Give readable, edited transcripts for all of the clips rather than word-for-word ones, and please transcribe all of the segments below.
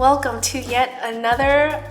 Welcome to yet another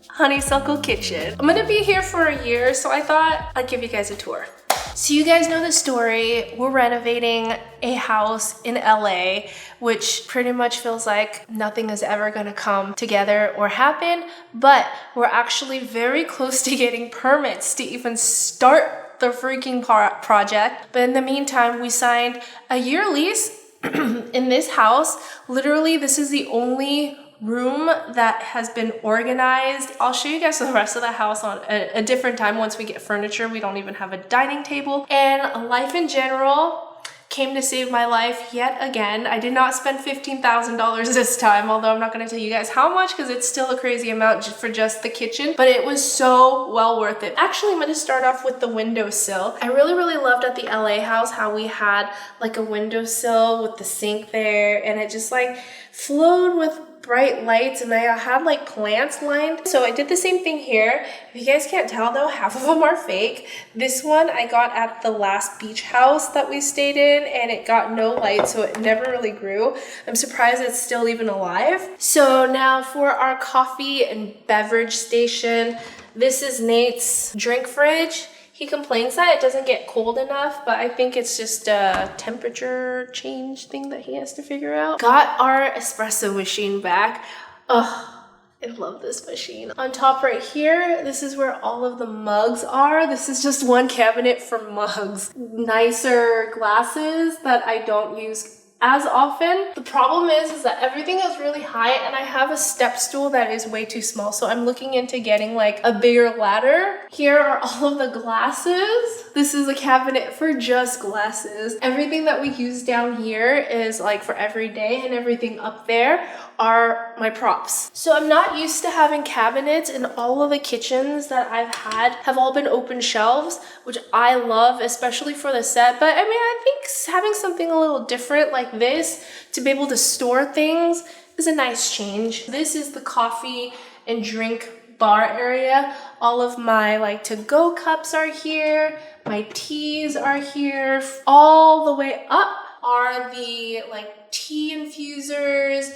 honeysuckle kitchen. I'm gonna be here for a year, so I thought I'd give you guys a tour. So you guys know the story. We're renovating a house in LA, which pretty much feels like nothing is ever gonna come together or happen, but we're actually very close to getting permits to even start the freaking project. But in the meantime, we signed a year lease in this house. Literally, this is the only room that has been organized. I'll show you guys the rest of the house on a different time once we get furniture. We don't even have a dining table. And life in general came to save my life yet again. I did not spend $15,000 this time, although I'm not going to tell you guys how much because it's still a crazy amount for just the kitchen, but it was so well worth it. Actually, I'm going to start off with the windowsill. I really loved at the LA house how we had like a windowsill with the sink there, and it just like flowed with bright lights, and I had like plants lined. So I did the same thing here. If you guys can't tell though, half of them are fake. This one I got at the last beach house that we stayed in, and it got no light, so it never really grew. I'm surprised it's still even alive. So now for our coffee and beverage station, this is Nate's drink fridge. He complains that it doesn't get cold enough, but I think it's just a temperature change thing that he has to figure out. Got our espresso machine back. Oh, I love this machine. On top right here, this is where all of the mugs are. This is just one cabinet for mugs. Nicer glasses that I don't use as often. The problem is that everything is really high, and I have a step stool that is way too small, so I'm looking into getting like a bigger ladder. Here are all of the glasses. This is a cabinet for just glasses. Everything that we use down here is like for every day, and everything up there are my props. So I'm not used to having cabinets, and all of the kitchens that I've had have all been open shelves, which I love, especially for the set. But I mean, I think having something a little different like this to be able to store things is a nice change. This is the coffee and drink bar area. All of my like to-go cups are here. My teas are here. All the way up are the like tea infusers,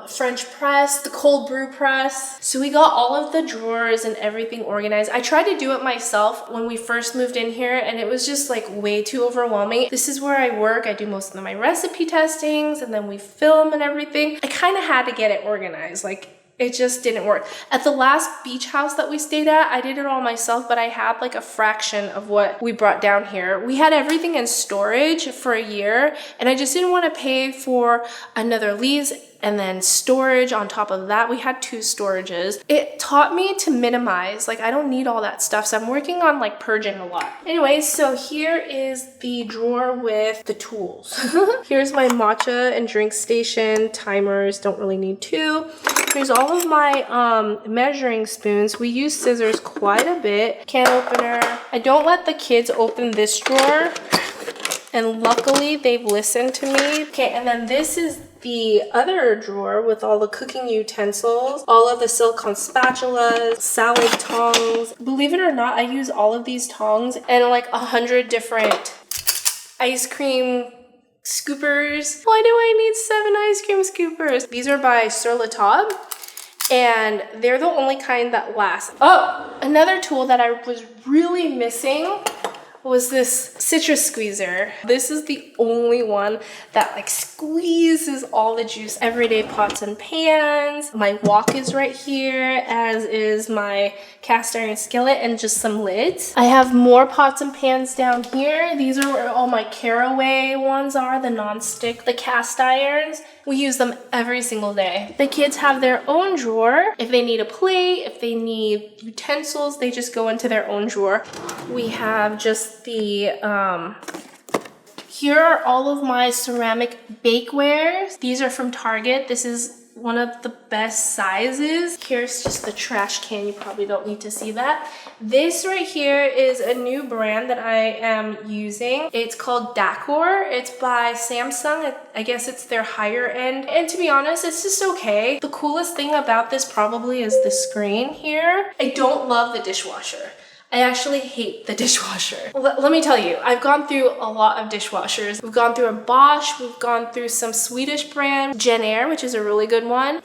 French press, the cold brew press. So we got all of the drawers and everything organized. I tried to do it myself when we first moved in here, and it was just like way too overwhelming. This is where I work. I do most of my recipe testings, and then we film and everything. I kind of had to get it organized. Like, it just didn't work. At the last beach house that we stayed at, I did it all myself, but I had like a fraction of what we brought down here. We had everything in storage for a year, and I just didn't want to pay for another lease and then storage on top of that. We had 2 storages. It taught me to minimize. Like, I don't need all that stuff, so I'm working on like purging a lot. Anyways, so here is the drawer with the tools. Here's my matcha and drink station. Timers, don't really need 2. Here's all of my measuring spoons. We use scissors quite a bit. Can opener. I don't let the kids open this drawer, and luckily they've listened to me. Okay, and then this is the other drawer with all the cooking utensils, all of the silicone spatulas, salad tongs. Believe it or not, I use all of these tongs and like 100 different ice cream scoopers. Why do I need 7 ice cream scoopers? These are by Sur La Table, and they're the only kind that last. Oh, another tool that I was really missing was this citrus squeezer. This is the only one that like squeezes all the juice. Everyday pots and pans. My wok is right here, as is my cast iron skillet and just some lids. I have more pots and pans down here. These are where all my caraway ones are, the non-stick, the cast irons. We use them every single day. The kids have their own drawer. If they need a plate, if they need utensils, they just go into their own drawer. We have just the, here are all of my ceramic bakewares. These are from Target. This is one of the best sizes. Here's just the trash can. You probably don't need to see that. This right here is a new brand that I am using. It's called Bakeware. It's by Samsung. I guess it's their higher end. And to be honest, it's just okay. The coolest thing about this probably is the screen here. I don't love the dishwasher. I actually hate the dishwasher. Let me tell you, I've gone through a lot of dishwashers. We've gone through a Bosch, we've gone through some Swedish brand, Jen Air, which is a really good one.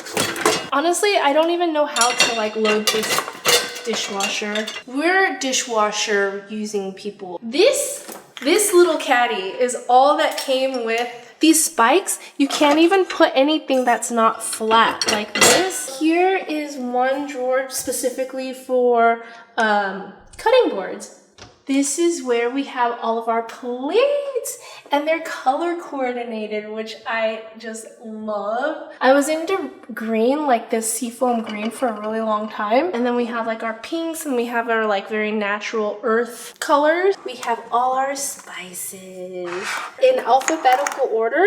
Honestly, I don't even know how to like load this dishwasher. We're dishwasher using people. This little caddy is all that came with. These spikes, you can't even put anything that's not flat like this. Here is one drawer specifically for cutting boards. This is where we have all of our plates, and they're color coordinated, which I just love. I was into green, like this seafoam green, for a really long time. And then we have like our pinks, and we have our like very natural earth colors. We have all our spices in alphabetical order.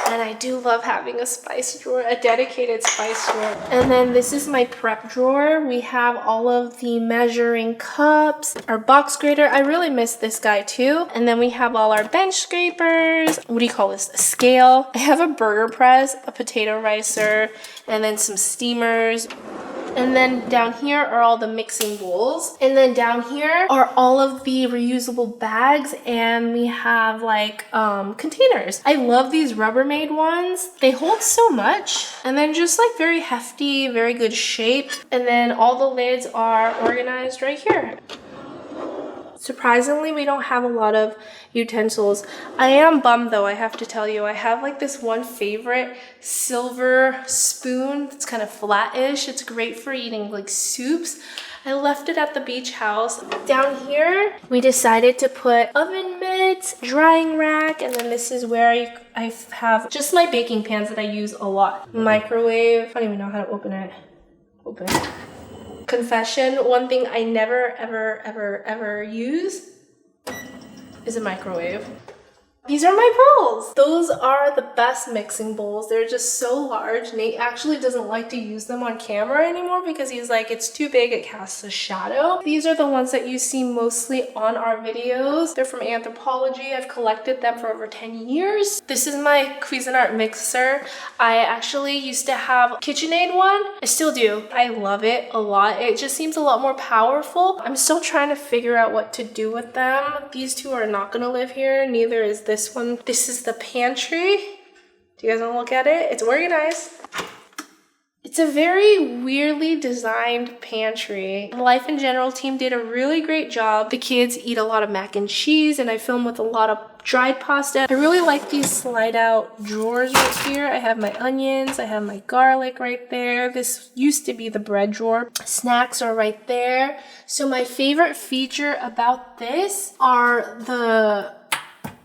And I do love having a spice drawer, a dedicated spice drawer. And then this is my prep drawer. We have all of the measuring cups, our box grater. I really miss this guy too. And then we have all our bench scrapers. What do you call this? A scale. I have a burger press, a potato ricer, and then some steamers. And then down here are all the mixing bowls. And then down here are all of the reusable bags, and we have like containers. I love these Rubbermaid ones. They hold so much, and then just like very hefty, very good shape. And then all the lids are organized right here. Surprisingly, we don't have a lot of utensils. I am bummed though, I have to tell you. I have like this one favorite silver spoon that's kind of flat-ish. It's great for eating like soups. I left it at the beach house. Down here, we decided to put oven mitts, drying rack, and then this is where I have just my baking pans that I use a lot. Microwave. I don't even know how to open it. Open. Confession, one thing I never, ever use is a microwave. These are my bowls. Those are the best mixing bowls. They're just so large. Nate actually doesn't like to use them on camera anymore because he's like, it's too big, it casts a shadow. These are the ones that you see mostly on our videos. They're from Anthropology. I've collected them for over 10 years. This is my Cuisinart Mixer. I actually used to have a KitchenAid one. I still do. I love it a lot. It just seems a lot more powerful. I'm still trying to figure out what to do with them. These two are not gonna live here. Neither is this one. This is the pantry. Do you guys want to look at it? It's organized. It's a very weirdly designed pantry. The Life in General team did a really great job. The kids eat a lot of mac and cheese, and I film with a lot of dried pasta. I really like these slide out drawers right here. I have my onions, I have my garlic right there. This used to be the bread drawer. Snacks are right there. So my favorite feature about this are the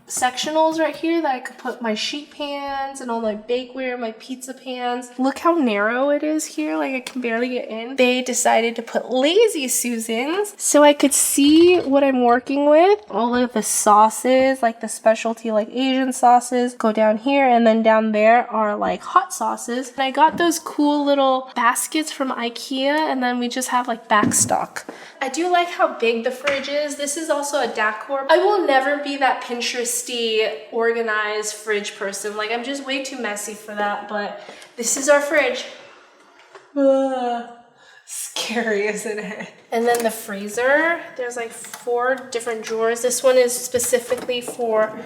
sectionals right here that I could put my sheet pans and all my bakeware, my pizza pans. Look how narrow it is here, like I can barely get in. They decided to put lazy Susans so I could see what I'm working with. All of the sauces, like the specialty like Asian sauces, go down here, and then down there are like hot sauces. And I got those cool little baskets from IKEA, and then we just have like back stock. I do like how big the fridge is. This is also a decor. I will never be that Pinteresty organized fridge person. Like, I'm just way too messy for that, but this is our fridge. Scary, isn't it? And then the freezer, there's like 4 different drawers. This one is specifically for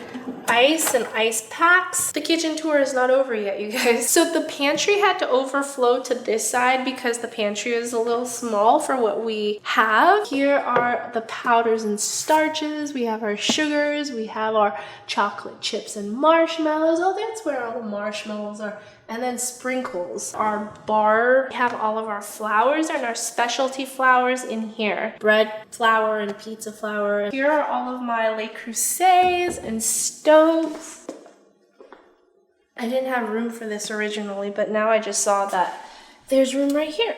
ice and ice packs. The kitchen tour is not over yet, you guys. So the pantry had to overflow to this side because the pantry is a little small for what we have. Here are the powders and starches. We have our sugars. We have our chocolate chips and marshmallows. Oh, that's where all the marshmallows are. And then sprinkles. Our bar, we have all of our flours and our specialty flours in here. Bread flour and pizza flour. Here are all of my Le Creuset and stoves. I didn't have room for this originally, but now I just saw that there's room right here.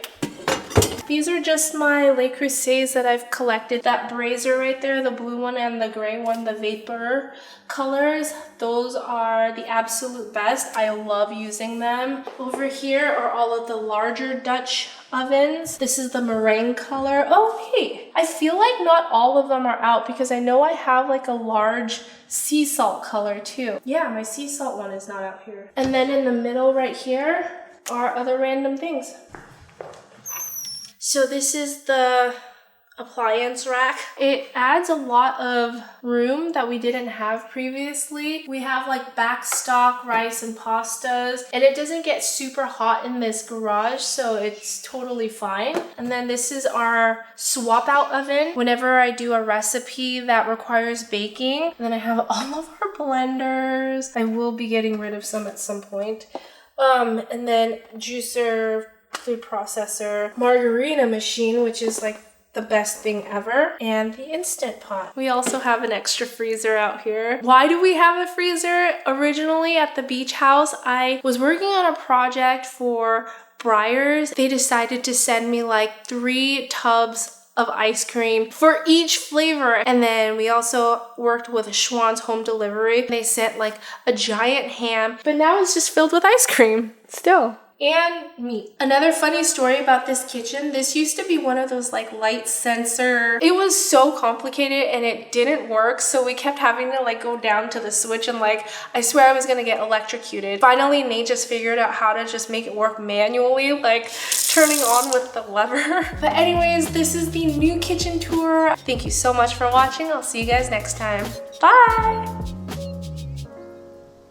These are just my Le Creuset that I've collected. That brazier right there, the blue one and the gray one, the vapor colors, those are the absolute best. I love using them. Over here are all of the larger Dutch ovens. This is the meringue color. Oh, hey, I feel like not all of them are out because I know I have like a large sea salt color too. Yeah, my sea salt one is not out here. And then in the middle right here are other random things. So this is the appliance rack. It adds a lot of room that we didn't have previously. We have like back stock, rice, and pastas, and it doesn't get super hot in this garage, so it's totally fine. And then this is our swap out oven whenever I do a recipe that requires baking. And then I have all of our blenders. I will be getting rid of some at some point. And then juicer, food processor, margarita machine, which is like the best thing ever, and the Instant Pot. We also have an extra freezer out here. Why do we have a freezer? Originally at the beach house, I was working on a project for Breyers. They decided to send me like 3 tubs of ice cream for each flavor. And then we also worked with Schwann's home delivery. They sent like a giant ham, but now it's just filled with ice cream still. And meat. Another funny story about this kitchen, this used to be one of those like light sensor. It was so complicated and it didn't work, so we kept having to like go down to the switch and like, I swear I was gonna get electrocuted. Finally, Nate just figured out how to just make it work manually, like turning on with the lever. But anyways, this is the new kitchen tour. Thank you so much for watching. I'll see you guys next time. Bye!